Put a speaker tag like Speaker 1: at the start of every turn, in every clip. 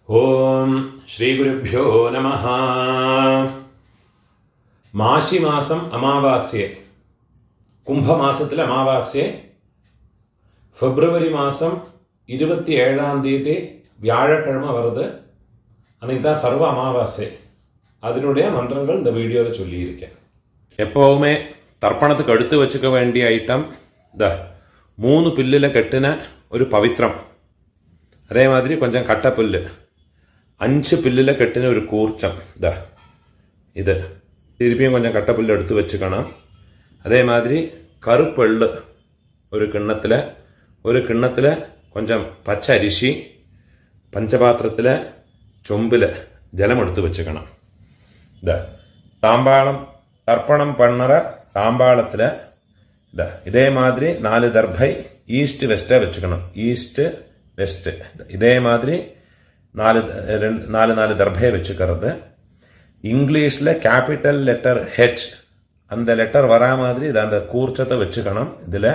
Speaker 1: ഓം ശ്രീ ഗുരുഭ്യോ നമഃ. മാശിമാസം അമാവാസ്യ, കുംഭമാസത്തിലെ അമാവാസ്യ ഫെബ്രുവരി മാസം 27-ാം തീയതി வியாழக்கிழமை வருது. அன்றைக்கி தான் சர்வ அமாவாசை. அதனுடைய மந்திரங்கள் இந்த வீடியோவில் சொல்லியிருக்கேன். எப்போவுமே தர்ப்பணத்துக்கு எடுத்து வச்சுக்க வேண்டிய ஐட்டம் இந்த 3 பில்லில் கட்டின ஒரு பவித்திரம், அதே மாதிரி கொஞ்சம் கட்டப்புல்லு, 5 பில்லில் கட்டின ஒரு கூர்ச்சம், இது திருப்பியும் கொஞ்சம் கட்டப்புல்லு எடுத்து வச்சுக்கணும். அதே மாதிரி கருப்பெள்ளு ஒரு கிண்ணத்தில் கொஞ்சம் பச்சை அரிசி, பஞ்சபாத்திரத்தில் சொம்பில் ஜலம் எடுத்து வச்சுக்கணும். தாம்பாளம் தர்ப்பணம் பண்ணுற தாம்பாளத்தில் இதே மாதிரி 4 தர்பை ஈஸ்ட் வெஸ்ட்டை வச்சுக்கணும். ஈஸ்ட் வெஸ்ட் இதே மாதிரி 4 தர்பையை வச்சுக்கிறது. இங்கிலீஷில் கேபிட்டல் லெட்டர் ஹெச், அந்த லெட்டர் வரா மாதிரி இதை அந்த கூர்ச்சத்தை வச்சுக்கணும். இதில்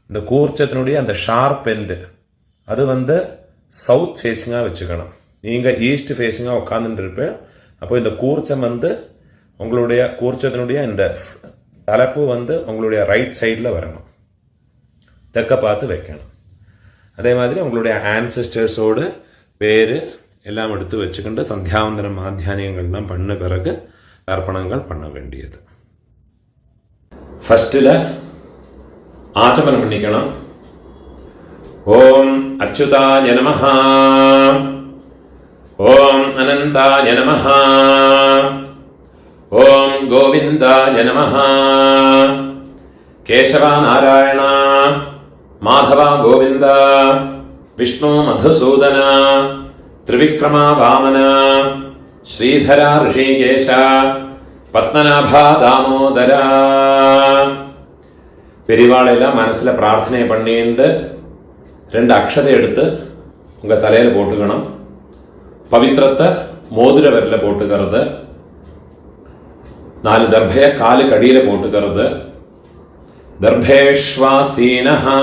Speaker 1: இந்த கூர்ச்சத்தினுடைய அந்த ஷார்ப் எண்டு அது சவுத் ஃபேஸிங்காக வச்சுக்கணும். நீங்கள் ஈஸ்ட் ஃபேஸிங்காக உட்காந்துருப்பேன். அப்போ இந்த கூர்ச்சம் உங்களுடைய கூர்ச்சத்தினுடைய இந்த தலைப்பு உங்களுடைய ரைட் சைடில் வரணும், தெற்க பார்த்து வைக்கணும். அதே மாதிரி உங்களுடைய ஆன்செஸ்டர்ஸோடு பேர் எல்லாம் எடுத்து வச்சுக்கிட்டு சந்தியாவந்தனம் மாத்தியானியங்கள்லாம் பண்ண பிறகு தர்ப்பணங்கள் பண்ண வேண்டியது. ஃபர்ஸ்டில் ஆச்சமனம் பண்ணிக்கணும். ஓம் அச்சுதாய நமஹ, ஓம் அனந்தாய நமஹ, ஓம் கோவிந்தாய நமஹ, கேசவா நாராயண மாதவா கோவிந்தா, விஷ்ணு மதுசூதன, திரிவிக்ரமா வாமன, ஸ்ரீதரா ரிஷிகேஷ, பத்மநாபா தாமோதரா. பெரியவாளெல்லாம் மனசில் பிரார்த்தனை பண்ணிட்டு 2 அக்ஷதை எடுத்து உங்கள் தலையில் போட்டுக்கணும். பவித்திரத்தை மோதிர விரலில் போட்டுக்கிறது. 4 தர்பையை காலுக்கு அடியில் போட்டுக்கிறது. தர்பேஷ்வாசீனஹா,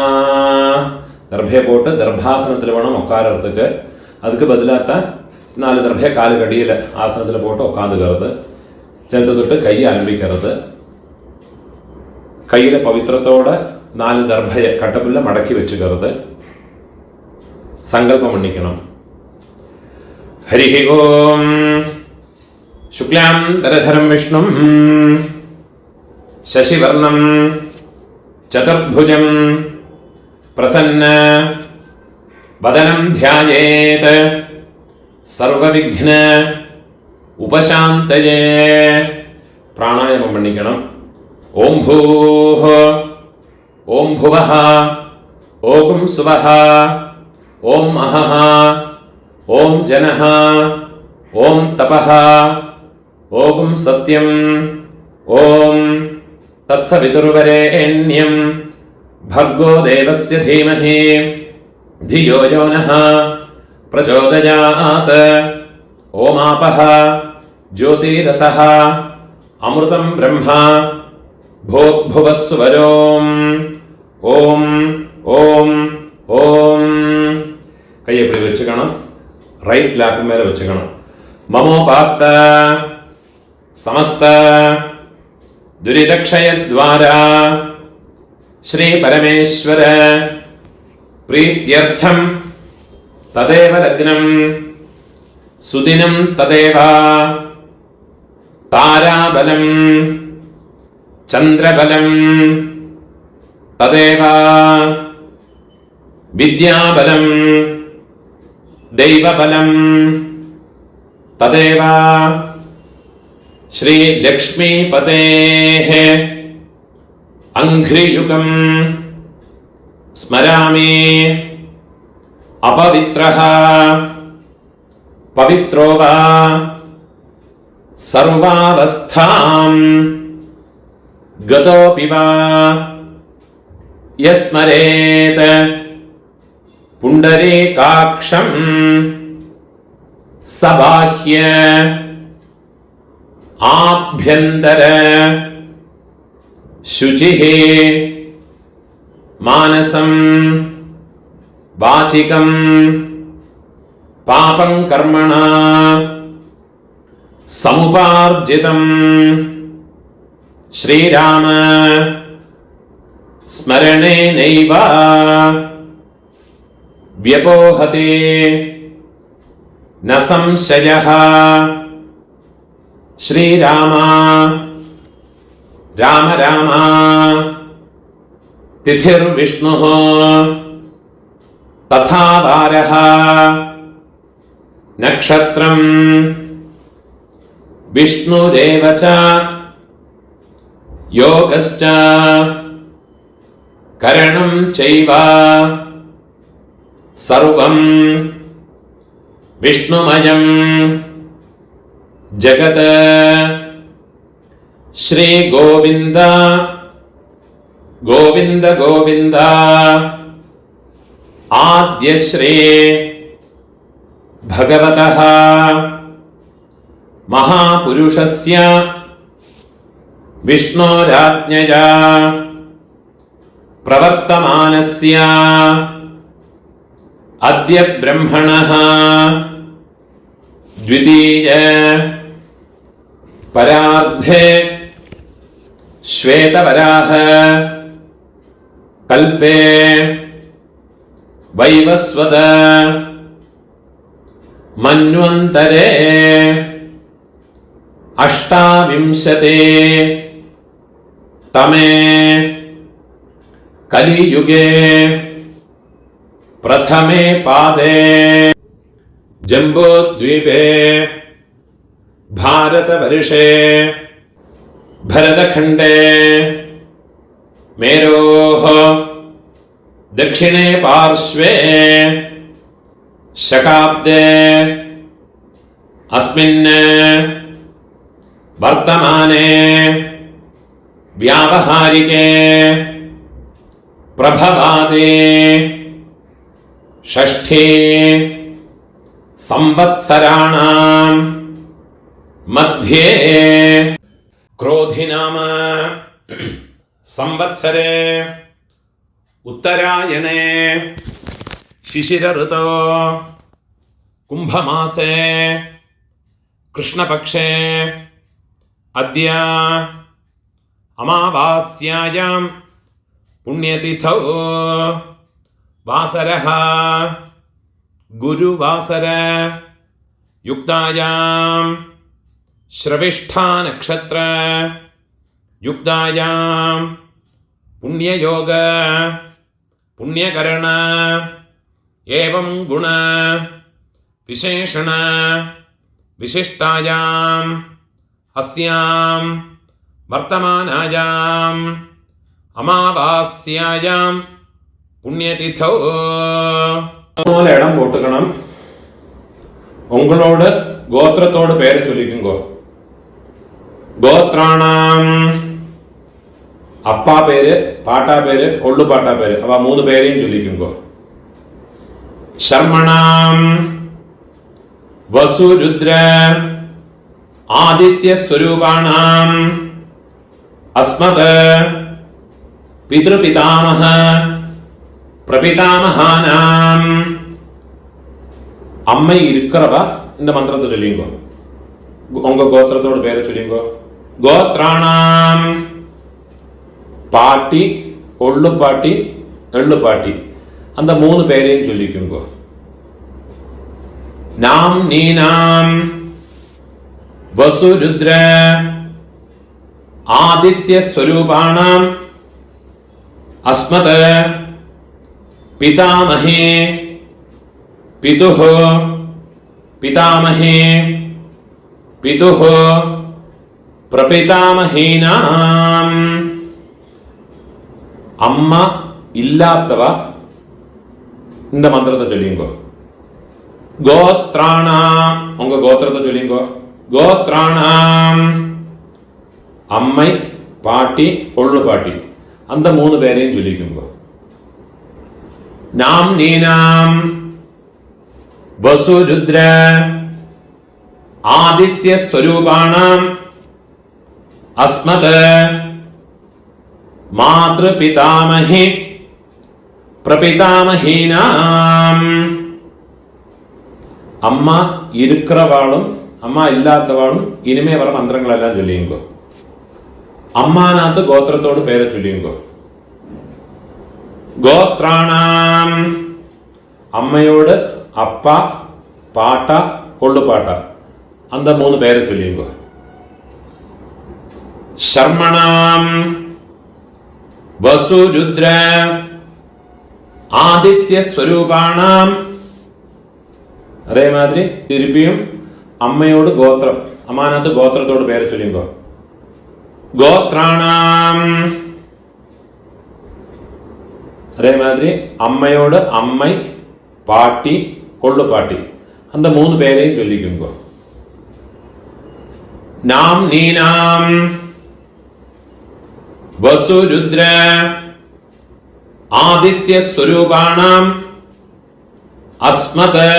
Speaker 1: தர்பையை போட்டு தர்பாசனத்தில் வேணும் உட்காரத்துக்கு. அதுக்கு பதிலாகத்தான் 4 தர்பையை காலுக்கு அடியில் ஆசனத்தில் போட்டு உட்காந்துக்கிறது. சேர்த்து தொட்டு கையை அனுப்பிக்கிறது. கையில் பவித்திரத்தோட 4 தர்பையை கட்டப்புல்ல மடக்கி வச்சுக்கிறது. சங்கல்பம் பண்ணிக்கணும். ஹரி ஓம் சுக்லாம் தரதரம் விஷ்ணும் சசிவர்ணம் சதுர்புஜம் பிரசன்ன வதனம் தியாயேத் சர்வவிக்ன உபசாந்தயே. பிராணாயாமம் பண்ணிக்கணும். ஓம் பூஹ, ஓம் புவஹ, ஓம் சுவஹ, ஓம் அஹஹ, ஓம் ஜனஹ, ஓம் தபஹ, ஓம் சத்யம், ஓம் தத்சவிதுர்வரேண்யம் भर्गो देवस्य धीमहि धियो यो नः प्रचोदयात्. ओमापः ज्योतिरसः अमृतं ब्रह्मा भूर्भुवः सुवरोम्. ஓம் ஓம் ஓம். கையை இப்படி வச்சுக்கணும். ரைட் லேப் மேலே வச்சுக்கணும். மமோபாத்த சமஸ்த துரிதக்ஷயத்வாரா ஸ்ரீ பரமேஸ்வர பிரீத்யர்த்தம் ததேவ லக்னம் சுதினம் ததேவ தாராபலம் சந்திரபலம் ததேவ வித்யாபலம் தெய்வபலம் ததேவ ஸ்ரீ லக்ஷ்மீபதேஹ அங்க்ரியுகம் ஸ்மராமி. அபவித்ரஹ பவித்ரோ வா சர்வாவஸ்தாம் கதோபி வா யஸ்மரேத் புண்டரீகாக்ஷம் சபாஹ்ய ஆப்யந்தர शुचिः मानसं वाचिकं പാപം കർമ്മണ സമുപാർജിതം ശ്രീരാമ സ്മരണേനൈവ വ്യപോഹതേ ന സംശയഃ. ശ്രീരാമ രാമ രാമ തിഥിർവിഷ്ണുഃ തഥാ വാരഃ നക്ഷത്രം വിഷ്ണുരേവ ച യോഗശ്ച കരണം ചൈവ സർവം വിഷ്ണുമയം ജഗത്. ശ്രീ ഗോവിന്ദ ഗോവിന്ദ ഗോവിന്ദ ആദ്യശ്രീ ഭഗവതഃ മഹാപുരുഷസ്യ വിഷ്ണോരാജ്ഞയാ പ്രവർത്തമാനസ്യ അദ്യ ബ്രഹ്മണഃ ദ്വിതീയ പരാർദ്ധേ ശ്വേതവരാഹ കൽപേ വൈവസ്വത മന്വന്തരേ അഷ്ടാവിംശതേ തമേ കലിയുഗേ പ്രഥമേ പാദേ ജംബോദ്വീപേ ഭാരതവർഷേ ഭരതഖണ്ഡേ മേരോഃ ദക്ഷിണേ പാർശ്വേ ശകാബ്ദേ അസ്മിन् വർത്തമാനേ വ്യാവഹാരികേ പ്രഭവാദേ ഷഷ്ഠേ സംവത്സരാണാം മധ്യേ ക്രോധിനാമ സംവത്സരേ ഉത്തരായണേ ശിശിരഋതോ കുംഭമാസേ കൃഷ്ണപക്ഷേ അദ്യ അമാവാസ്യായാം പുണ്യതിഥൗ വാസരഃ ഗുരുവാസര യുക്തായാം ശ്രവിഷ്ഠാ നക്ഷത്ര യുക്തായാം പുണ്യയോഗ പുണ്യകരണ ഏവം ഗുണ വിശേഷണ വിശിഷ്ടായാം അസ്യാം വർത്തമാനായാം അമാവാസ്യായാം പുണ്യതിഥൗ. ഇടം പോട്ടുക്കണം. ഉങ്ങളോട് ഗോത്രത്തോട് പേര് ചൊല്ലിക്കുങ്കോ. ഗോത്രാണാം അപ്പാ പേര്, പാട്ടാ പേര്, കൊള്ളുപാട്ടാ പേര്, അവ മൂന്ന് പേരെയും ചൊല്ലിക്കുങ്കോ. ശർമ്മണാം വസുരുദ്ര ആദിത്യ സ്വരൂപാണാം അസ്മത് പിതൃപിതാമഹ പ്രപിതാമഹാനാം. അമ്മ ഇരിക്കറവ இந்த மந்திரத்தை சொல்லிங்கோ. உங்க கோத்திரத்தோட பேரை சொல்லிங்கோ. கோத்ராணாம் பாட்டி, கொள்ளு பாட்டி, எள்ளு பாட்டி, அந்த மூணு பேரையும் சொல்லிக்குங்கோ. நாம் நீனாம் வசுருத்ர ஆதித்ய ஸ்வரூபாணாம் அஸ்மத பிதாமஹே பிதுஹ പിതാമഹേ പിതുഃ പ്രപിതാമഹീനാം. അമ്മ ഇല്ലാത്തവ இந்த മന്ത്രത്തെ ചൊല്ലിങ്കോ. ഗോത്രാണാം ഉങ്ക ഗോത്രത്തെ ചൊല്ലിങ്കോ. ഗോത്രാണാം അമ്മൈ പാട്ടി കൊള്ളു പാട്ടി அந்த മൂന്ന് പേരെയും ചൊല്ലിക്കുങ്കോ. നാം നീനാം വസുരുദ്ര ആദിത്യ സ്വരൂപാണാം അസ്മത് മാതൃപിതാമഹി പ്രപിതാമഹീനാം. അമ്മ இருக்கிறவாளும் അമ്മ ഇല്ലാത്തവാളും ഇനിമേ വர മന്ത്രങ്ങളെല്ലാം ചൊല്ലിയുങ്കോ. അമ്മാനകത്ത് ഗോത്രത്തോട് പേരെ ചൊല്ലിയുങ്കോ. ഗോത്രാണാം അമ്മയോട് അപ്പ, പാട്ട, കൊള്ളുപാട്ട அந்த 3 പേരെ ചൊല്ലിയുങ്കോ. ശർമ്മണാം വസു രുദ്ര ആദിത്യ സ്വരൂപാണാം. അതേമാതിരി തിരുപ്പിയും അമ്മയോട് ഗോത്രം, അമ്മാനകത്ത് ഗോത്രത്തോട് പേരെ ചൊല്ലിയുങ്കോ. ഗോത്രാണാം. അതേമാതിരി അമ്മയോട് അമ്മൈ, പാട്ടി, കൊള്ളുപാട്ടി அந்த 3 പേരെയും ചൊല്ലിക്കുമ്പോ. നാം നീനാം വസു രുദ്ര ആദിത്യ സ്വരൂപാണാം അസ്മത്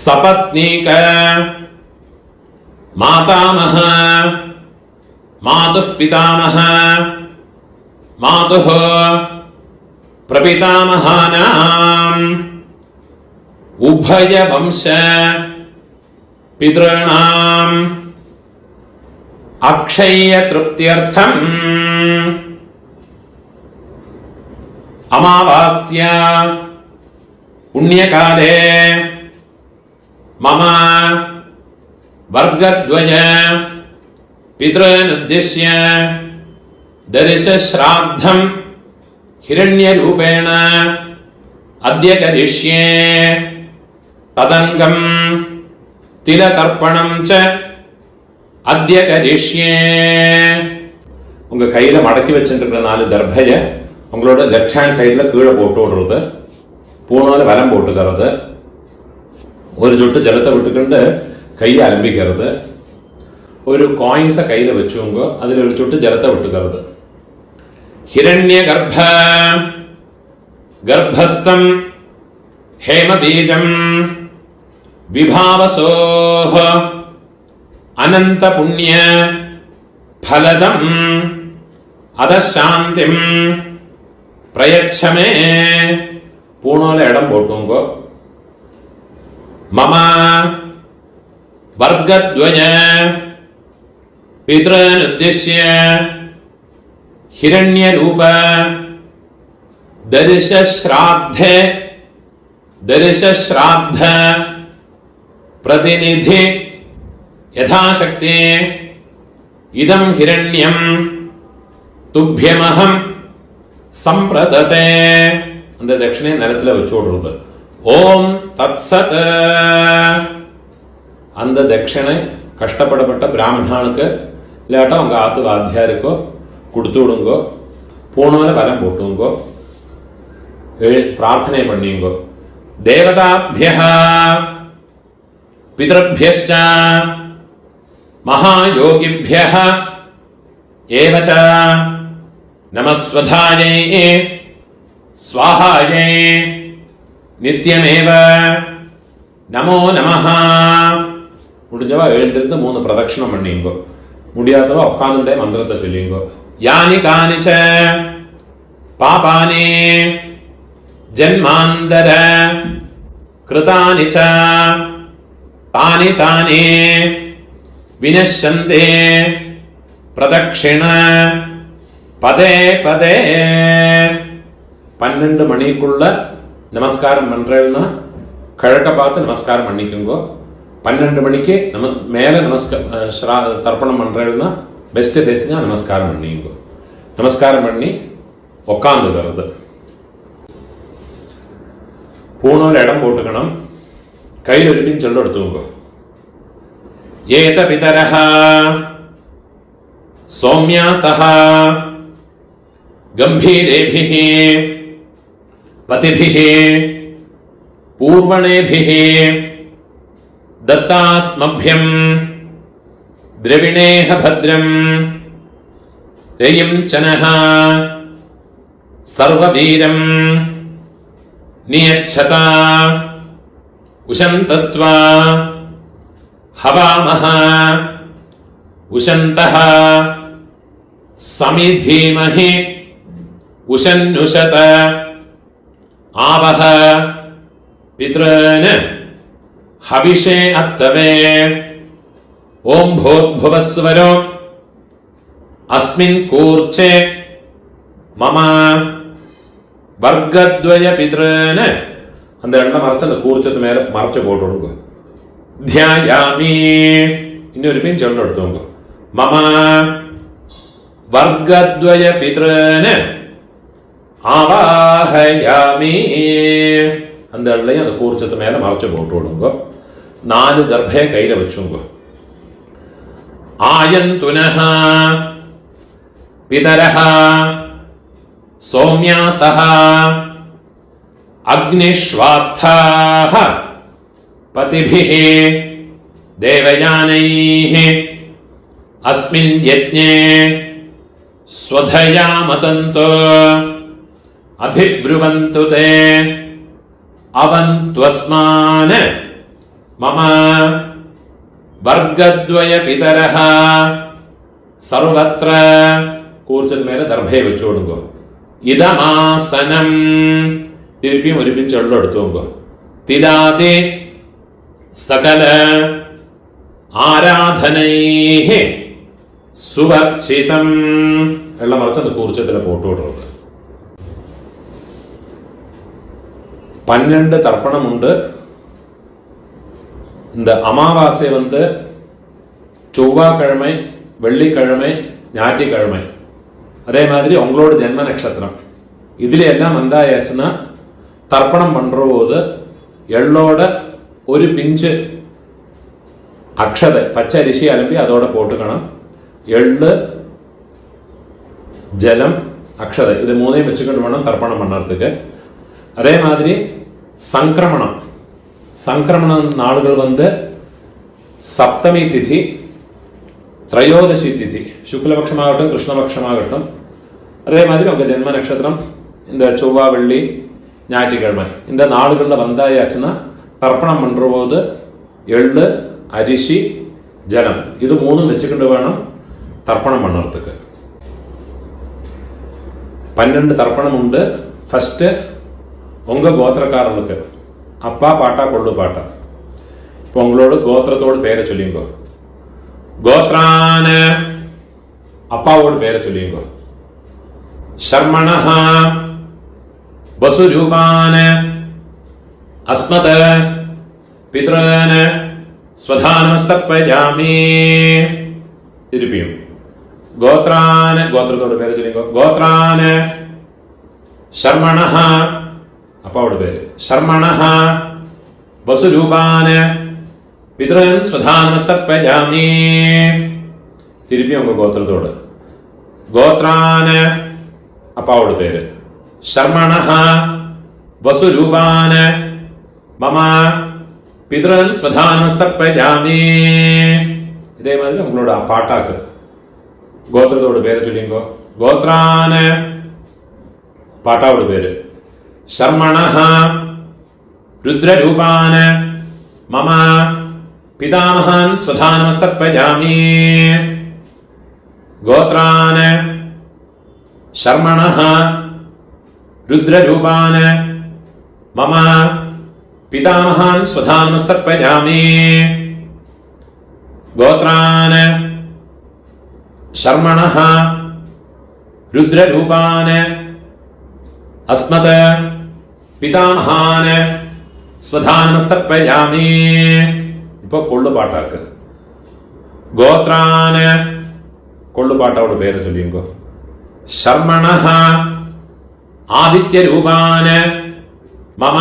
Speaker 1: സപത്നീക മാതാമഹ മാതുഃ പിതാമഹ മാതുഃ പ്രപിതാമഹാനാം ഉഭയവംശ പിതॄണാം അക്ഷയ തൃപ്ത്യർത്ഥം അമാവാസ്യ പുണ്യകാലേ മമ വർഗദ്വയ പിതॄനുദ്ദിശ്യ ദർശശ്രാദ്ധം ഹിരണ്യരൂപേണ അദ്യ കരിഷ്യേ തദംഗം തിലതർപ്പണം ച അദ്യ കരിഷ്യേ. உங்க கையில மடக்கி வச்சிருக்கிற 4 தர்பைய உங்களோட லெஃப்ட் ஹேண்ட் சைடில் கீழே போட்டு விடுறது, பூணால வலம் போட்டுக்கிறது, ஒரு சொட்டு ஜலத்தை விட்டுக்கிண்டு கையை அலம்பிக்கிறது, ஒரு காயின்ஸை கையில் வச்சுங்க, அதில் ஒரு சொட்டு ஜலத்தை விட்டுக்கிறது. ஹிரண்ய கர்ப்ப கர்ப்பஸ்தம் ஹேமபீஜம் விபாவசோஹ அனந்த புண்ணிய ஃபலதம் அதசாந்திம் பிரயச்சமே. பூணால இடம் போட்டுங்கோ. மம வர்க்கத்வய பித்ருனுத்திஷ்ய ஹிரண்யரூப தரிசஸ்ராத்த பிரதிநிதி யதாசக்தி இதம் ஹிரண்யம் துப்யமஹம் சம்பிரததே. அந்த தட்சிணையை நிலத்தில் வச்சு விடுறது. ஓம் தத்சத். அந்த தட்சிணை கஷ்டப்படப்பட்ட பிராமணனுக்கு இல்லாட்டா உங்க ஆத்து வாத்தியாருக்கோ கொடுத்து விடுங்கோ. பூணால வலம் போட்டுங்கோ, பிரார்த்தனை பண்ணிங்கோ. தேவதாபியः பிதృभ्यश्च மகாயோகிभ्यः ஏவ ச நமஸ்வதாயை ஸ்வாஹாயை நித்யமேவ நமோ நமஹ. முடிஞ்சவா எழுந்திருந்து 3 பிரதட்சணம் பண்ணிங்கோ. முடியாதவா உட்கார்ந்துட்டே மந்திரத்தை சொல்லிங்கோ. யானி கானிச்ச பாபானி ஜன்மாந்தர கிருதானி ச தானி தானி வினஷ்யந்தே பிரதட்சிண பதே பதே. 12 மணிக்குள்ள நமஸ்காரம் பண்றேன்னா கிழக்க பார்த்து நமஸ்காரம் பண்ணிக்குங்கோ. 12 மணிக்கு மேலே தர்ப்பணம் பண்றேன்னா பெஸ்ட் ஃபேஸிங்க நமஸ்காரம் பண்ணிங்கோ. நமஸ்காரம் பண்ணி உக்காந்துக்கிறது. பூணோல இடம் போட்டுக்கணும். கையில் இருப்பின் சொல்ல எடுத்துக்கோ. ஏத பிதரஹ சௌமியாசஹ கம்பீரேபிஹ பதிபிஹ பூர்வணேபிஹ தத்தாஸ்மभ्यं द्रविणेह भद्रं रयिं चनः सर्ववीरं नियच्छता उशन्तस्त्वा हवामः उशन्तः समिधीमहि उशन्नुषत आवह பித்ரன் ஹவிஷே அத்தவே ஓம் பூர்புவஸ்வரோ அஸ்மின் கூர்ச்சே மம வர்க்கத்வய பித்ரன். அந்த எண்ணெய் மறைச்சு அந்த கூர்ச்சத்து மேலே மறைச்சு போட்டுடுங்க. தியாயாமி இன்னொரு பின் எண்ணெய் எடுத்துங்க. மம வர்க்கத்வய பித்ரன் ஆவாஹயாமி. அந்த எண்ணெயும் அந்த கூர்ச்சத்து மேலே மறைச்சு போட்டு விடுங்க. 4 தர்பையை கையில் வச்சுங்க. ஆயந்துனஹ பிதரஹ சௌம்யாசஹ அக்னிஷ்வாத்தாஹ பதிபிஹ தேவயானைஹ அஸ்மின் யஜ்ஞே ஸ்வதயா மதந்தோ அதிப்ருவந்து தே அவந்த்வஸ்மான் மம வர்க்கத்வய பிதரஹ. சர்வத்ர கூர்ச்சது மேல தர்பையை வச்சு விடுங்க. இதமாசனம் திருப்பியும் ஒரு பின் செல்ல எடுத்துங்க. திலாதே சகல ஆராதனைஹ சுவர்ச்சிதம். எல்லாம் மறைச்சு அந்த கூர்ச்சத்துல போட்டு விடுறது. 12 தர்ப்பணம் உண்டு. இந்த அமாவாசை செவ்வாய்க்கிழமை, வெள்ளிக்கிழமை, ஞாயிற்றுக்கிழமை. அதே மாதிரி உங்களோட ஜென்ம நட்சத்திரம் இதில் எல்லாம் வந்தாயாச்சுன்னா தர்ப்பணம் பண்ணுற போது எள்ளோட ஒரு பிஞ்சு அக்ஷதை பச்சை அரிசி அலம்பி அதோட போட்டுக்கணும். எள்ளு, ஜலம், அக்ஷதை இது 3ஐயும் வச்சுக்கிட்டு வேணும் தர்ப்பணம் பண்ணுறதுக்கு. அதே மாதிரி சங்கிரமண நாளுகள் சப்தமி திதி, திரையோதசி திதி, சுக்லபக்ஷமாகட்டும் கிருஷ்ணபக்ஷமாகட்டும். அதே மாதிரி உங்கள் ஜென்ம நட்சத்திரம் இந்த செவ்வாய், வெள்ளி, ஞாயிற்றுக்கிழமை இந்த நாளுகளில் வந்தாயாச்சுன்னா தர்ப்பணம் பண்ணுற போது எள்ளு, அரிசி, ஜலம் இது 3 வச்சுக்கிட்டு வேணும் தர்ப்பணம் பண்ணுறதுக்கு. 12 தர்ப்பணம் உண்டு. ஃபஸ்ட்டு உங்கள் கோத்திரக்காரனுக்கு அப்பா பாட்டா கொள்ளு பாட்டா. இப்போ உங்களோட கோத்திரத்தோட பேரை சொல்லிங்க. கோத்ரான அப்பாவோட பேரை சொல்லிங்க. சர்மணஹ வசுரூபான அஸ்மத பித்ரன ஸ்வதானமஸ்தர்ப்பயாமி. திருப்பியும் கோத்ரான கோத்திரத்தோட பேரை சொல்லிங்க. கோத்ரான சர்மணஹ அப்பாவோட பேரு. சர்மணஹ வசுரூபான பித்ரன் ஸ்வதானமஸ்தர்ப்பயாமி. திருப்பி உங்க கோத்திரத்தோட. கோத்ரான அப்பாவோட பேரு. சர்மணஹ வசுரூபான மம பித்ரன் ஸ்வதானமஸ்தர்ப்பயாமி. இதே மாதிரி உங்களோட பாட்டாக்கு கோத்திரத்தோட பேரை சொல்லிங்க. கோத்ரான பாட்டாவோட பேரு. சர்மணஹ ருத்ரரூபான மம பிதாமஹான் ஸ்வதானமஸ்தர்ப்பயாமி. கோத்ரான சர்மணஹ ருத்ரரூபான மம பிதாமஹான் ஸ்வதானமஸ்தர்ப்பயாமி. கோத்ரான சர்மணஹ ருத்ரரூபான அஸ்மத பிதாமஹான ஸ்வதானமஸ்தர்ப்பயாமி. இப்போ கொள்ளு பாட்டாக்கு கோத்ரான கொள்ளு பாட்டாவோட பேரை சொல்லிங்க. சர்மணஹ ஆதித்ய ரூபான மம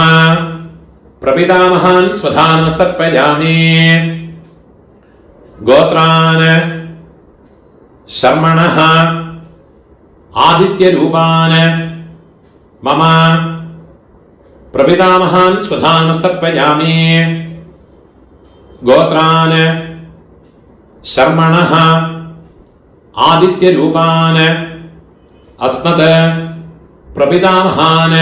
Speaker 1: பிரபிதாமஹான் ஸ்வதானமஸ்தர்ப்பயாமி. கோத்ரான சர்மணஹ ஆதித்ய ரூபான மம பிரபிதாமஹான் ஸ்வதானமஸ்தர்ப்பயாமி. கோத்ரான சர்மணஹ ஆதித்ய ரூபான அஸ்மத பிரபிதாமஹான்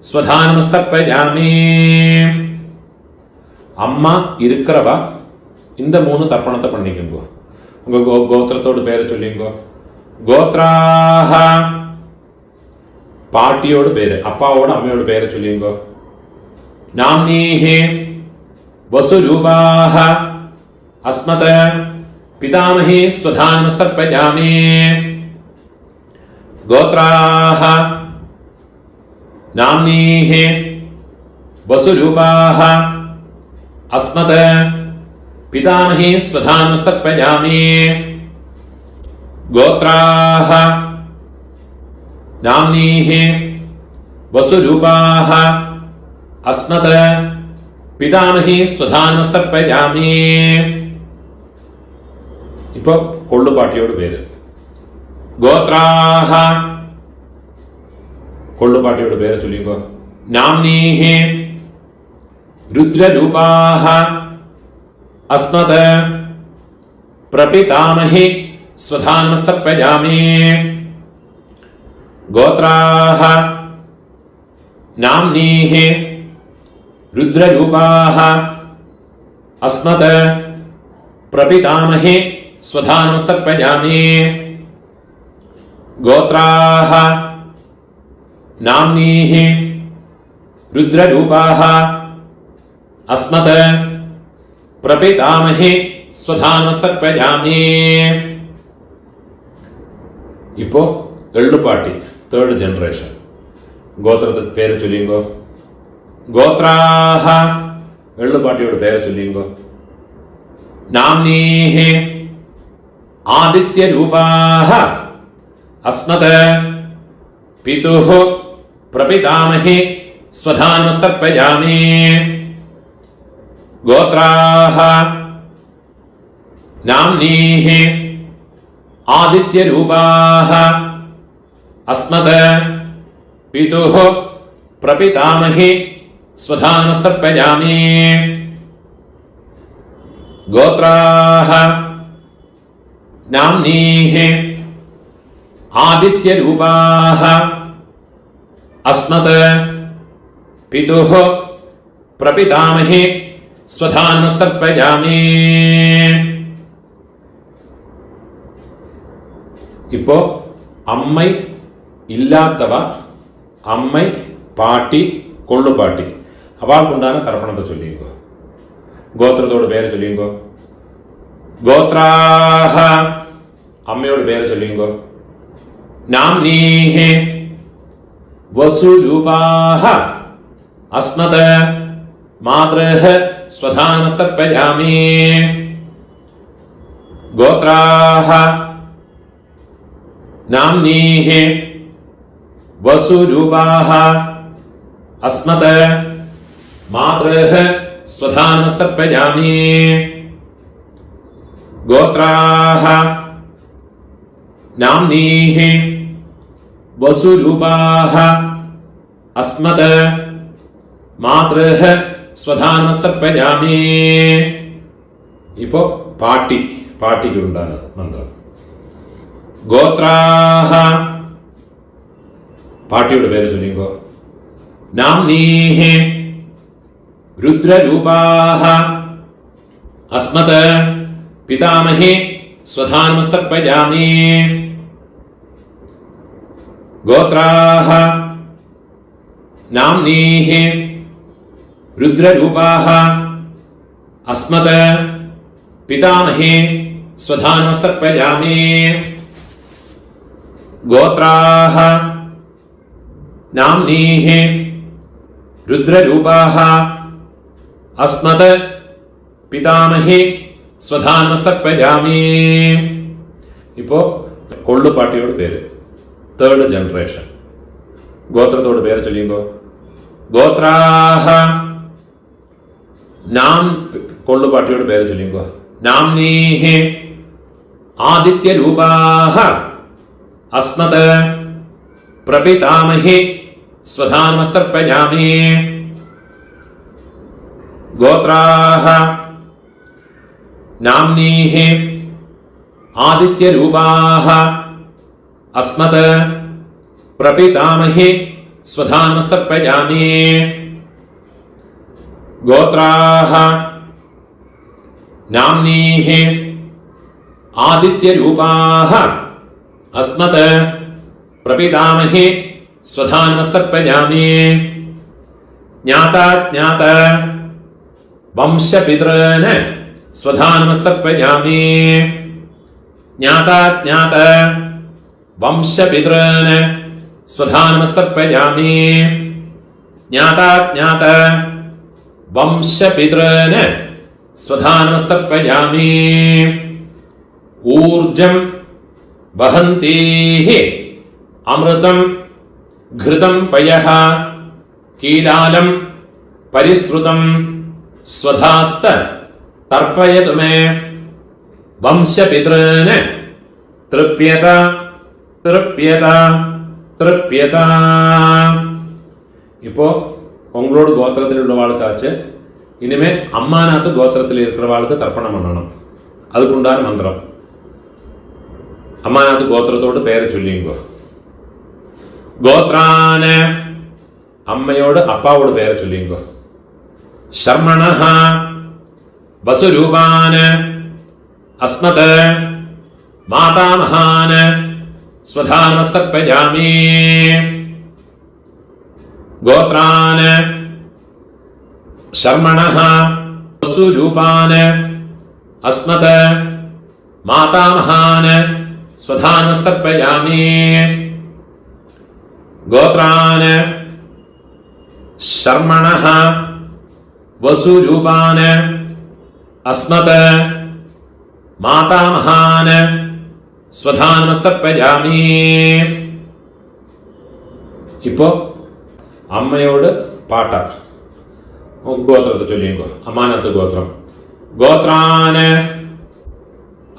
Speaker 1: ஸ்வதானமஸ்தர்ப்பயாமி. அம்மா இருக்கிறவா இந்த 3 தர்ப்பணத்தை பண்ணிக்கோங்க. உங்க கோத்திரத்தோட பேரை சொல்லிங்க. கோத்ராஹ பாட்டியோட பேரு, அப்பாவோட அம்மையோட பேரை சொல்லிங்க. नाम्नीः वसुरूपाः अस्मत् पितामही स्वधानमस्तर्पयामि। गोत्राः नाम्नीः वसुरूपाः अस्मत् पितामही स्वधानमस्तर्पयामि। गोत्राः नाम्नीः वसुरूपाः अस्मत् पितामही स्वधानमस्तर्पयामि। ഇപ്പോ കൊള്ളുപാട്ടിയോട് പേര്. ഗോത്രാഹ കൊള്ളുപാട്ടിയോട് പേര് ചൊല്ലിക്കോ. നാംനീഹ രുദ്രരൂപാഹ അസ്മത് പ്രപിതാമഹി സ്വധാനമസ്തർപ്പയാമി. ഗോത്രാഹ നാംനീഹ രുദ്രരൂപാഹ അസ്മത് പ്രപിതാമഹി സ്വധാനമസ്തർപ്പയാമി. ഗോത്രാഹ നാംനീഹ രുദ്രരൂപാഹ അസ്മത് പ്രപിതാമഹി സ്വധാനമസ്തർപ്പയാമി. ഇപ്പോ എള്ളുപാട്ടി തേർഡ് ജനറേഷൻ. ഗോത്രത്തെ പേര് ചൊല്ലിയുമ്പോ ഗോത്രാഹ എള്ളുപാട്ടിയോട് പേര് ചൊല്ലിയുമ്പോ നാംനീഹ ആദിത്യരൂപാഹ അസ്മത് പിതുഃ പ്രപിതാമഹി സ്വധാനമസ്തർപ്പയാമി. ഗോത്രാഹ നാംനീഹ ആദിത്യരൂപാഹ അസ്മത് പിതുഃ പ്രപിതാമഹി സ്വധാനമസ്തർപ്പയാമി. ഗോത്രാഹ നാംനീഹ ആദിത്യരൂപാഹ അസ്മത് പിതുഃ പ്രപിതാമഹി സ്വധാനമസ്തർപ്പയാമി. ഇപ്പോ അമ്മൈ ഇല്ലാത്തവ, അമ്മൈ പാട്ടി കൊള്ളുപാട്ടി അവൾക്കുണ്ടാകുന്ന തർപ്പണത്തെ ചൊല്ലിയുമ്പോ ഗോത്രത്തോട് പേര് ചൊല്ലിയുമ്പോ ഗോത്രാഹ അമ്മയോട് പേര് ചൊല്ലിയുമ്പോ നാംനീഹ വസുരൂപാഹ അസ്മത് മാതൃഃ സ്വധാനമസ്തർപ്പയാമി. ഗോത്രാഹ നാംനീഹ വസുരൂപാഹ അസ്മത് മാതൃഃ സ്വധാനമസ്തർപ്പയാമി. ഗോത്രാഹ നാംനീഹ വസുരൂപാഹ അസ്മത് മാതൃഃ സ്വധാനമസ്തർപ്പയാമി. ഇപ്പോ പാട്ടിക്കുണ്ടാണ് മന്ത്രം. ഗോത്രാഹ പാട്ടിയുടെ പേര് ചൊല്ലിയുമ്പോ നാംനീഹ രുദ്രരൂപാഹ അസ്മത് പിതാമഹി സ്വധാനമസ്തർപ്പയാമി. ഗോത്രാഹ നാംനീഹ രുദ്രരൂപാഹ അസ്മത് പിതാമഹി സ്വധാനമസ്തർപ്പയാമി. ഗോത്രാഹ നാംനീഹ രുദ്രരൂപാഹ അസ്മത് പിതാമഹി സ്വധാനമസ്തർപ്പയാമി. ഇപ്പോ കൊള്ളുപാട്ടിയോട് പേര് തേർഡ് ജനറേഷൻ. ഗോത്രത്തോട് പേര് ചൊല്ലിയുമ്പോ ഗോത്രാഹ നാം കൊള്ളുപാട്ടിയോട് പേര് ചൊല്ലിയുമ്പോ നാംനീഹ ആദിത്യരൂപാഹ അസ്മത് പ്രപിതാമഹി സ്വധാനമസ്തർപ്പയാമി. ഗോത്രാഹ നാംനീഹ ആദിത്യരൂപാഹ അസ്മത് പ്രപിതാമഹി സ്വധാനമസ്തർപ്പയാമി. ഗോത്രാഹ നാംനീഹ ആദിത്യരൂപാഹ അസ്മത് പ്രപിതാമഹി സ്വധാനമസ്തർപ്പയാമി. ജ്ഞാതാജ്ഞാത വംശപിതॄന് സ്വധാ നമസ്തർപ്പയാമി. ജ്ഞാതാജ്ഞാത വംശപിതॄന് സ്വധാ നമസ്തർപ്പയാമി. ജ്ഞാതാജ്ഞാത വംശപിതॄന് സ്വധാ നമസ്തർപ്പയാമി. ഊർജം വഹന്തീഹി അമൃതം ഘൃതം പയഃ കീലാലം പരിശ്രുതം സ്വധാസ്ത തർപ്പയതു മേ. വംശപിതॄന് തൃപ്യത തൃപ്യത തൃപ്യത. இப்போ உங்களோட கோத்திரத்தில் உள்ளவாளுக்காச்சு இனிமே அம்மாநாத்து கோத்திரத்தில் இருக்கிறவாளுக்கு தர்ப்பணம் பண்ணணும். அதுக்குண்டான மந்திரம். அம்மாநாத்து கோத்திரத்தோடு பெயரை சொல்லிங்கோ. கோத்ரான അമ്മയോട് അപ്പാവോട് പേരെ ചൊല്ലിങ്കോ. ശർമ്മണഃ വസുരൂപാന് അസ്മത് മാതാമഹാന് സ്വധാ നമസ്തർപ്പയാമി. ഗോത്രാന് ശർമ്മണഃ വസുരൂപാന് അസ്മത് മാതാമഹാന് സ്വധാ നമസ്തർപ്പയാമി. ഗോത്രാന് ശർമ്മണഃ വസുരൂപാന് അസ്മത് മാതാമഹാന് സ്വധാ നമസ്തർപ്പയാമി. ഇപ്പോ അമ്മയോട് പാട്ട ഗോത്രത്തെ ചൊല്ലിക്കോ. അമ്മാനത്ത് ഗോത്രം. ഗോത്രാന്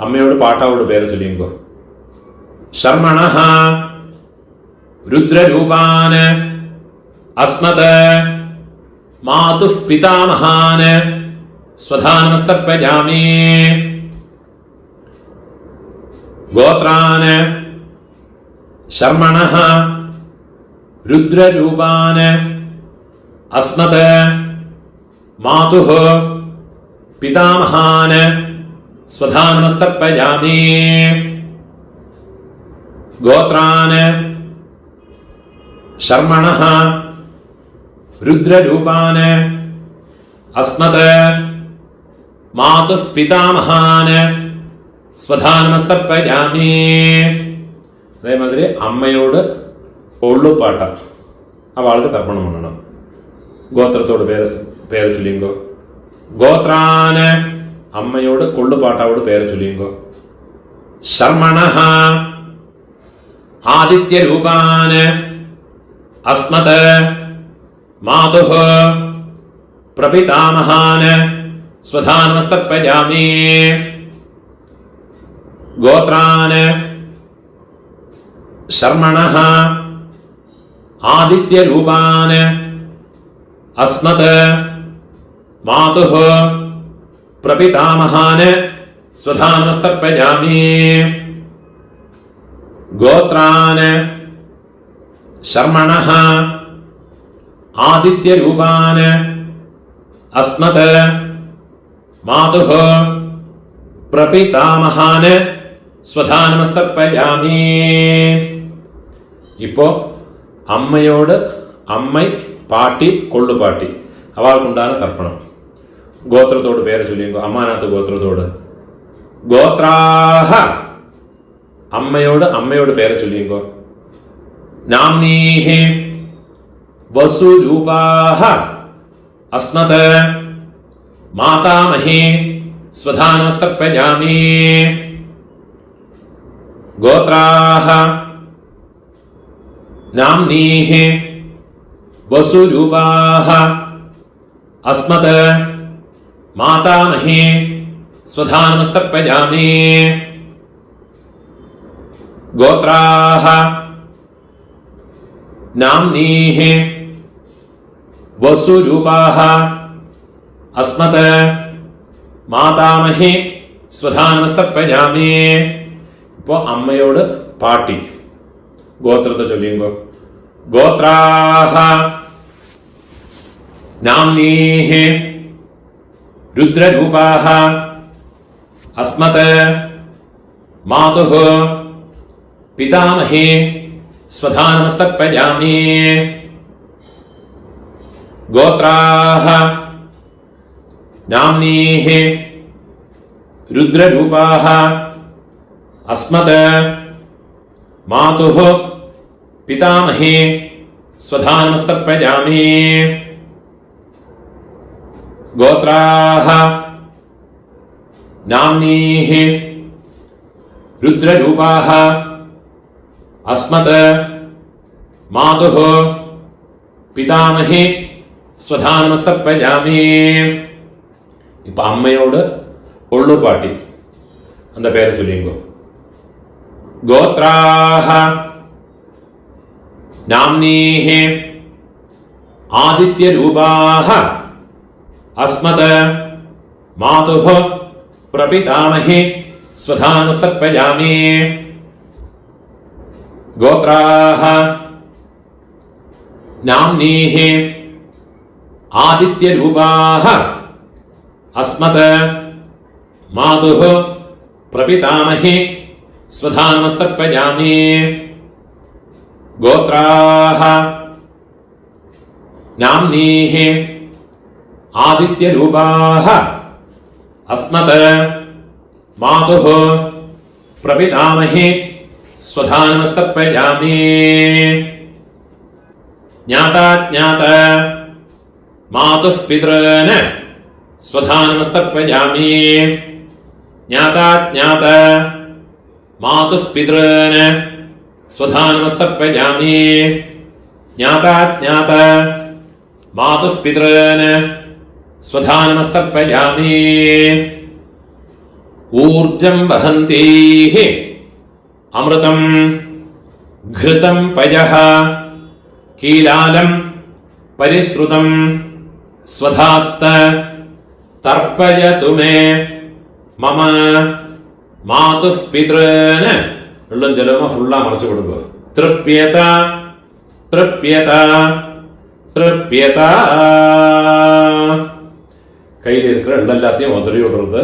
Speaker 1: അമ്മയോട് പാട്ടാവോട് പേര് ചൊല്ലിക്കോ. ശർമ്മണഃ രുദ്രരൂപാന് അസ്മത് മാതുഃ പിതാമഹാന് സ്വധാ നമസ്തർപ്പയാമി. ഗോത്രാന് ശർമ്മണഃ രുദ്രരൂപാന് അസ്മത് മാതുഃ പിതാമഹാന് സ്വധാ നമസ്തർപ്പയാമി. ഗോത്രാന് ശർമ്മണഃ രുദ്രരൂപാന് അസ്മത് മാതുഃ പിതാമഹാന് സ്വധാ നമസ്തർപ്പയാമി. അതേമാതിരി അമ്മയോട് ഒള്ളുപാട്ട അവൾക്ക് തർപ്പണം பண்ணണം. ഗോത്രത്തോട് പേര് ചൊല്ലിങ്കോ. ഗോത്രാന് അമ്മയോട് കൊള്ളുപാട്ടാവോട് പേര് ചൊല്ലിങ്കോ. ശർമ്മണഃ ആദിത്യരൂപാന് അസ്മത് മാതുഃ പ്രപിതാമഹാന് സ്വധാ നമസ്തർപ്പയാമി. ഗോത്രാന് ശർമ്മണഃ ആദിത്യരൂപാന് അസ്മത് മാതുഃ പ്രപിതാമഹാന് സ്വധാ നമസ്തർപ്പയാമി. ഗോത്രാന് ശർമ്മണഃ ആദിത്യരൂപാന് അസ്മത് മാതുഃ പ്രപിതാമഹാന് സ്വധാ നമസ്തർപ്പയാമി. ഇപ്പോ അമ്മയോട് അമ്മ പാട്ടി കൊള്ളുപാട്ടി അവൾക്കുണ്ടാണ് തർപ്പണം. ഗോത്രത്തോട് പേര് ചൊല്ലിങ്കോ. അമ്മാനാത്ത് ഗോത്രത്തോട്. ഗോത്രാഹ അമ്മയോട് പേര് ചൊല്ലിങ്കോ. നാംനീഹി വസുരൂപാഹ അസ്മത് മാതാമഹി സ്വധാ നമസ്തർപ്പയാമി. ഗോത്രാഹ നാംനീഹി വസുരൂപാഹ അസ്മത് മാതാമഹി സ്വധാ നമസ്തർപ്പയാമി. ഗോത്രാഹ നാംനീഹി വസുരൂപാഹ അസ്മത് മാതാമഹി സ്വധാ നമസ്തർപ്പയാമി. ഇപ്പോൾ അമ്മയോട് പാട്ടി ഗോത്രത്തെ ചൊല്ലിങ്കോ. ഗോത്രാഹ നാംനീഹി രുദ്രരൂപാഹ അസ്മത് മാതുഃ പിതാമഹി സ്വധാ നമസ്തർപ്പയാമി. गोत्राः नाम्नीः रुद्ररूपाः अस्मत् मातुः पितामही स्वधानमस्तर्पयामि। गोत्राः नाम्नीः रुद्ररूपाः अस्मत् मातुः पितामही स्वधानमस्तर्पयामि. இப்போ அம்மையோட ஒள்ளு பாட்டி அந்த பேரை சொல்லிங்கோ. கோத்ராஹ நாம்னீஹ ஆதித்ய ரூபாஹ அஸ்மத் மாதுஹ பிரபிதாமஹி ஸ்வதானமஸ்தர்ப்பயாமி. கோத்ராஹ நாம்னீஹ ஆதித்ய ரூபாஹ अस्मत् मातुः प्रपितामही स्वधानमस्तर्पयामि. गोत्राः नाम्नीः आदित्यरूपाः अस्मत् मातुः प्रपितामही स्वधानमस्तर्पयामि. ज्ञाता ज्ञात मातुः पितॄन् स्वधानमस्तर्पयामि. ज्ञाता ज्ञात मातुः पितॄन् स्वधानमस्तर्पयामि. ज्ञाता ज्ञात मातुः पितॄन् स्वधानमस्तर्पयामि. ऊर्जं वहन्तीः अमृतं घृतं पयः कीलालं परिश्रुतं स्वधास्त तर्पयतु मे मम मातुः पितॄन्. உள்ளம் ஜலமா ஃபுல்லா மறைச்சு கொடுங்க. திருப்யத திருப்யத திருப்யத. கையில் இருக்கிற எல்லாத்தையும் உதறி விடுறது.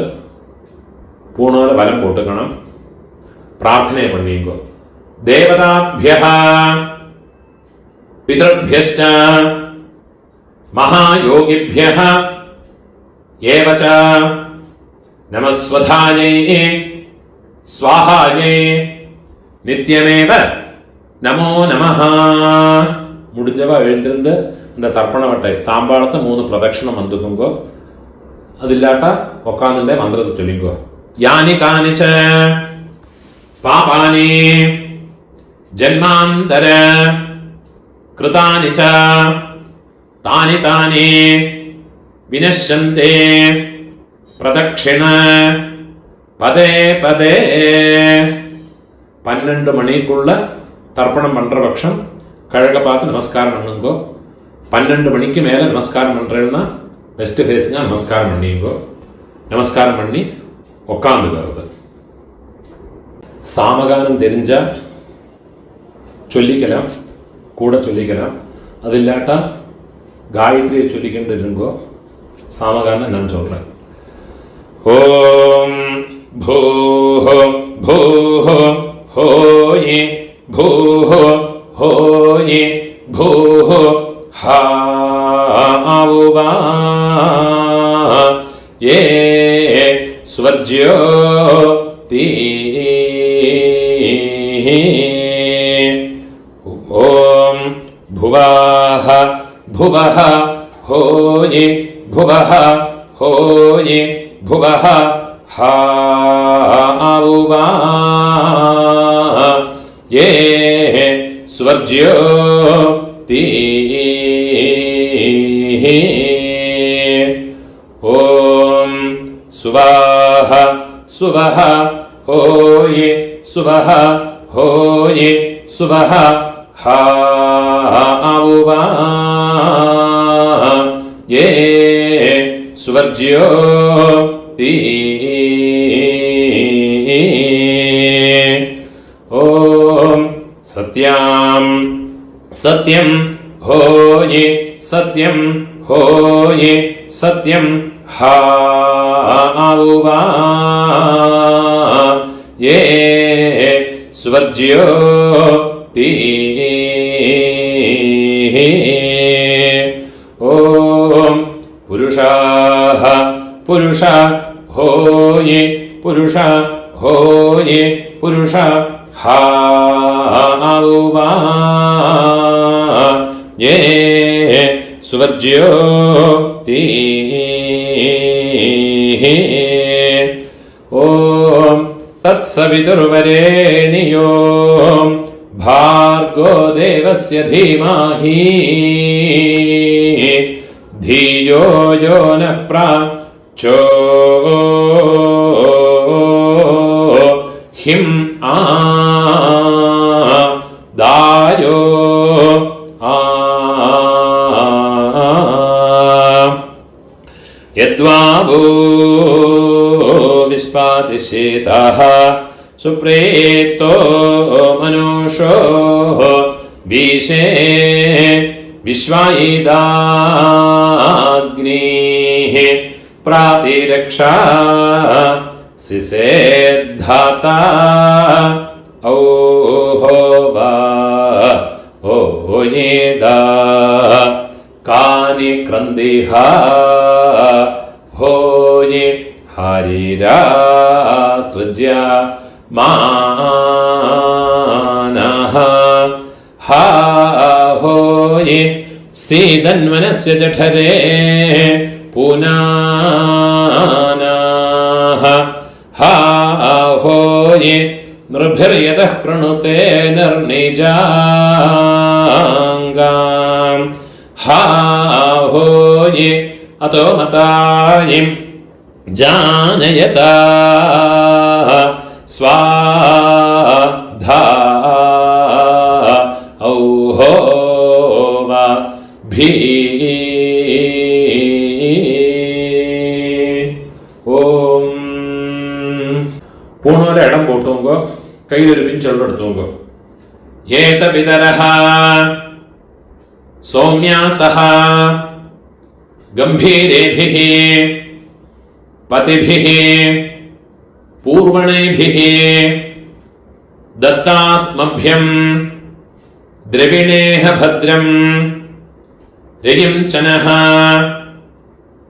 Speaker 1: பூணோட வலம் போட்டுக்கணும். பிரார்த்தனை பண்ணிங்கோ. தேவதாभ्यः पितृभ्यश्च महायोगिभ्यः एव च नमस्वधायै स्वाहायै नित्यमेव नमो नमः. முடிஞ்சவா எழுந்திருந்து இந்த தர்ப்பண வட்டை தாம்பாளத்தை 3 பிரதட்சணம் வந்துக்குங்கோ. அது இல்லாட்டா உட்காந்துட்டே மந்திரத்தை சொல்லிங்கோ. யானி கானிச்ச பாபானி ஜன்மாந்தர கிருதானி ச தானி தானி வினஷ்யந்தே பிரதட்சிண பதே பதே. 12 மணிக்குள்ள தர்ப்பணம் பண்ற பட்சம் கழக பார்த்து நமஸ்காரம் பண்ணுங்கோ. 12 மணிக்கு மேலே நமஸ்காரம் பண்ணுறேன்னா வெஸ்ட் ஃபேஸிங்காக நமஸ்காரம் பண்ணிங்கோ. நமஸ்காரம் பண்ணி உக்காந்துக்கிறது. சாமகானம் தெரிஞ்சால் சொல்லிக்கலாம், கூட சொல்லிக்கலாம். அது இல்லாட்டா காயத்ரியை சொல்லிக்கிட்டு இருங்கோ. சாமகானம் நான் சொல்கிறேன். ஓம் பூஹ பூஹ ஹோயி பூஹ ஹோயி பூஹ ஹாவுவா ஏ ஸ்வர்ஜ்யோ தீ. ஓம் भुवाः भुवः होयि भुवः होयि भुवः हाउवा ये स्वर्ज्यो ती. ओम सुवाह सुवः होयि सुवः होयि सुवः हाउवा ये स्वर्ज्यो ती. ओम सत्यां सत्यं होयि सत्यं होयि सत्यं हाउवा ये स्वर्ज्यो ती. ओम पुरुषाः पुरुष होये पुरुष होये पुरुष हावा ये सुवर्ज्योति ॐ तत्सवितुर्वरेण्यो भार्गो देवस्य धीमहि धियो यो नः प्रचोदितं दायो यद्वावो विस्पातिशेतः सुप्रेतो मनुषो विशे विश्वायिदाग्निः प्रातिरक्षा सिसेद्धाता औहोवा ओयेदा कानि क्रन्दिहा होये हरिरासृज्य मानः हा होये सीदन्वनस्य जठरे पुनानाः हा होये नृभिर्यतः कृणुते निर्निजाङ्गाम् हा होये अतो मतायिं जानयता स्वाधा औहोवा भी ഓം പൂണൂരെ ഇടം പോട്ടുങ്കോ കയ്യിലൊരു പിഞ്ചെള്ളെടുത്തുങ്കോ ഏത പിതരഃ സൗമ്യാസഃ ഗംഭീരേഭിഃ പതിഭിഃ പൂർവണേഭിഃ ദത്താസ്മഭ്യം ദ്രവിണേഹ ഭദ്രം രയിം ചനഃ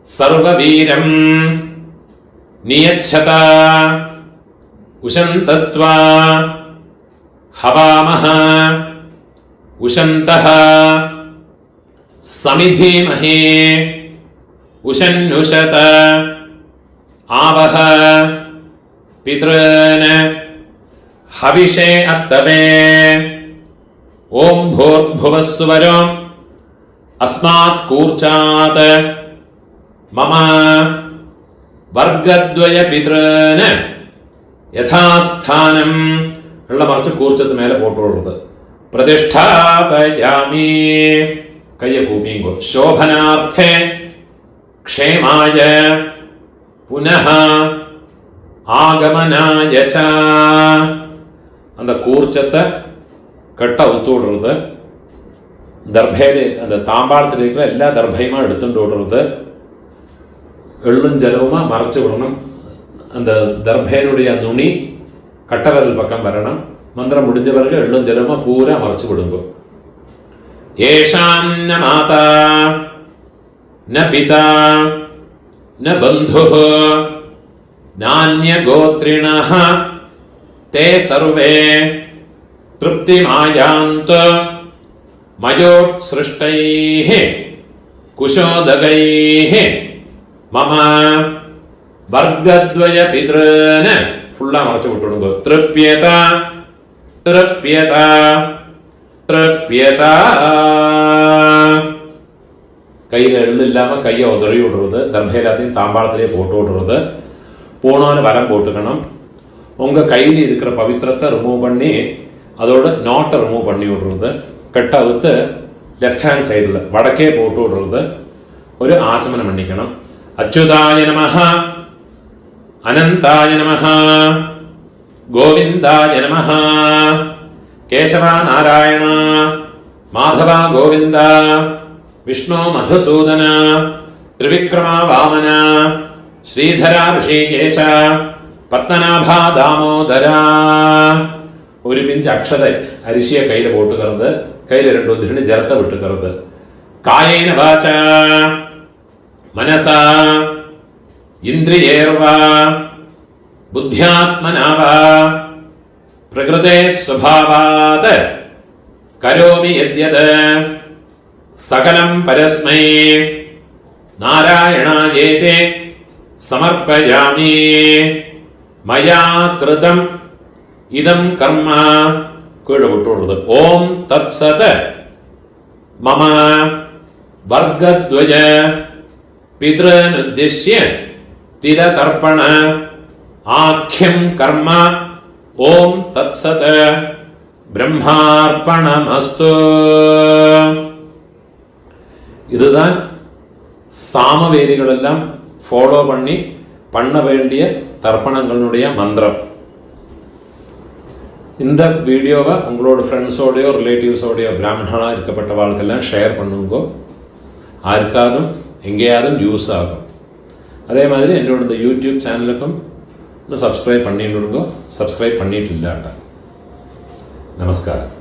Speaker 1: സർവവീരം നിയച്ഛത ഉശന്തസ്ത്വാ ഹവാമഹ ഉശന്തഃ സമിധീമഹേ ഉശന്നുശത ആവഹ പിതॄൻ ഹവിഷേ അത്തവേ ഓം ഭൂർഭുവസ്സുവരോ അസ്മാത് കൂർച്ചാത് മമ വർഗദ്വയ പിതॄൻ യഥാസ്ഥാനം ഉള്ള മറിച്ച് കൂർച്ചത്ത് മേലെ പോട്ടുള്ളത് പ്രതിഷ്ഠാപയാമി കയ്യ കൂപ്പിങ്കോ ശോഭനാർത്ഥേ ക്ഷേമായ പുനഃ ആഗമനായ ച அந்த கூர்ச்சத்தை கட்ட அவுத்து விடுறது தர்பையில் அந்த தாம்பாளத்தில் இருக்கிற எல்லா தர்பையுமா எடுத்துட்டு விடுறது எள்ளும் ஜலவுமா மறைச்சு விடணும் அந்த தர்பையினுடைய நுனி கட்டவரல் பக்கம் வரணும் மந்திரம் முடிஞ்ச பிறகு எள்ளும் ஜலவுமா பூரா மறைச்சு விடுங்க ஏஷாம் ந மாதா ந பிதா ந பந்துः நான்ய கோத்ரிணः ते सर्वे तृप्तिमायान्त मयोत्सृष्टैः कुशोदगैः मम वर्गद्वय पितॄन् फुल्ला मरച്ചു വിട്ടുകൊടുങ്ങോ തൃപ്യത തൃപ്യത തൃപ്യത கையில் எள்ளு இல்லாமல் கையை உதறி விடுறது தர்பை எல்லாத்தையும் தாம்பாளத்திலே போட்டு விடுறது போனோன்னு வரம் போட்டுக்கணும் உங்கள் கையில் இருக்கிற பவித்திரத்தை ரிமூவ் பண்ணி அதோட நாட்டை ரிமூவ் பண்ணி விடுறது கட்டை அவுத்து லெஃப்ட் ஹேண்ட் சைடில் வடக்கே போட்டு விடுறது ஒரு ஆச்சமனம் பண்ணிக்கணும் அச்சுதாய நமஹ அனந்தாய நமஹ கோவிந்தாய நமஹ கேசவ நாராயண மாதவ கோவிந்த விஷ்ணு மதுசூதன ത്രിവിക്രമ വാമന ശ്രീധര ഋഷികേശ പത്മനാഭ ദാമോദര ഒരു പിഞ്ച് അക്ഷത അരിശിയെ കയ്യിൽ പോട്ടുകരുത് കയ്യിൽ രണ്ടു ഉദ്ധിന് ജലത്തെ വിട്ടുകരുത് കായേന വാച മനസാ ഇന്ദ്രിയേർവാ ബുദ്ധ്യാത്മനാ വാ പ്രകൃതേ സ്വഭാവാത് കരോമി യദ്യത് സകലം പരസ്മൈ നാരായണായേതി സമർപ്പയാമി. മയാ കൃതം ഇദം കർമ്മ കീഴ് വിട്ടുകൊടുത്തത്. ഓം തത്സത് മമ വർഗദ്വയ പിതൃനുദ്ദിശ്യ തിരതർപ്പണ ആഖ്യം കർമ്മ. ഓം തത്സത് பிரம்மார்ப்பணமஸ்து. இதுதான் சாமவேதிகளெல்லாம் ஃபாலோ பண்ண வேண்டிய தர்ப்பணங்களுடைய மந்திரம். இந்த வீடியோவை உங்களோட ஃப்ரெண்ட்ஸோடையோ ரிலேட்டிவ்ஸோடையோ பிராமணனாக இருக்கப்பட்ட வாழ்க்கெல்லாம் ஷேர் பண்ணுங்கோ. ஆருக்காதும் எங்கேயாவது யூஸ் ஆகும். அதே மாதிரி என்னோட இந்த யூடியூப் சேனலுக்கும் இன்னும் சப்ஸ்கிரைப் பண்ணிட்டு சப்ஸ்கிரைப் பண்ணிட்டு இல்லாட்டா. நமஸ்காரம்.